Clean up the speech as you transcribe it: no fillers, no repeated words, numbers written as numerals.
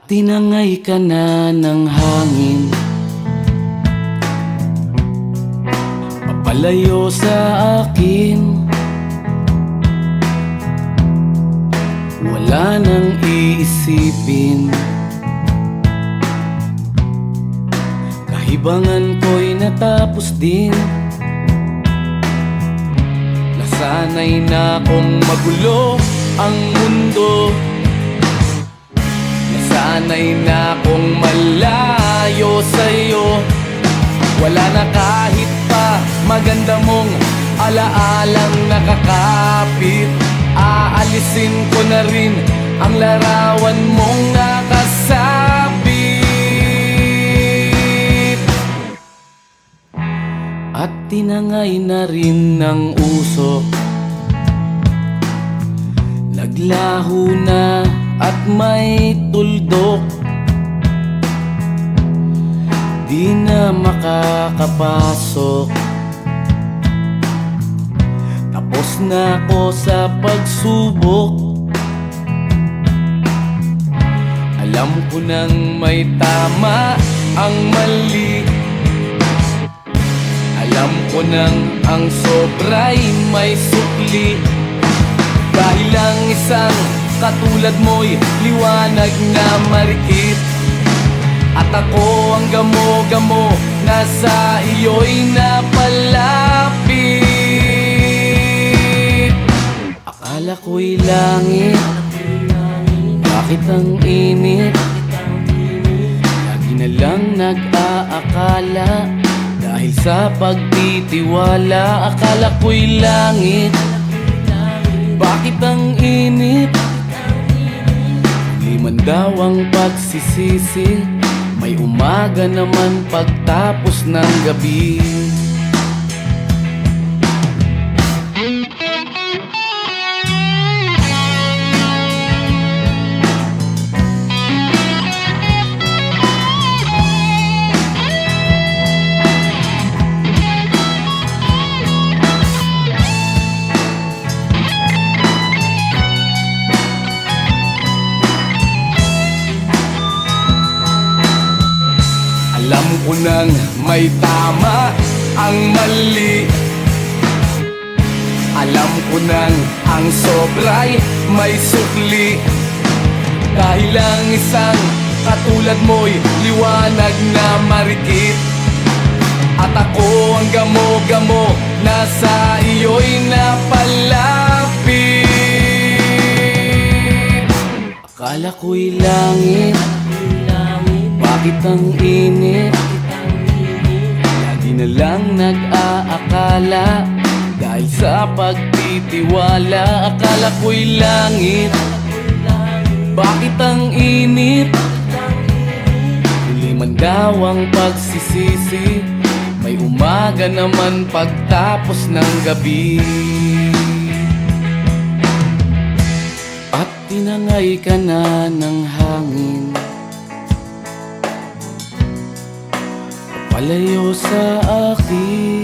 Tinangay ka na ng hangin, papalayo sa akin. Wala nang iisipin, kahibangan ko'y natapos din. Nasanay na kong magulo ang mundo, nasanay na kong malayo sa'yo. Wala na kahit pa maganda mong alaalang nakakapit. Aalisin ko na rin ang larawan mong nakasabit. At tinangay na rin ng usok, naglaho na at may tuldok. Di na makakapasok, tapos na ako sa pagsubok. Alam ko nang may tama ang mali, alam ko nang ang sobra'y may sukli. Dahil ang isang katulad mo'y liwanag na marikit, at ako ang gamo-gamo na sa iyo'y napalapit. Akala ko'y langit, bakit ang init? Lagi na lang nag-aakala, dahil sa pagtitiwala. Akala ko'y langit, bakit ang init? Liman daw ang pagsisisi, may umaga naman pagtapos ng gabi. Alam ko nang may tama ang mali, alam ko nang ang sobra'y may sukli. Dahil ang isang katulad mo'y liwanag na marikit, at ako ang gamo-gamo na sa iyo'y napalapit. Akala ko'y langit, bakit ang init? Lagi na lang nag-aakala, dahil sa pagtitiwala. Akala ko'y langit, bakit ang init? Huli man daw ang pagsisisi, may umaga naman pagtapos ng gabi. At tinangay ka na ng hangin, palayo sa akin.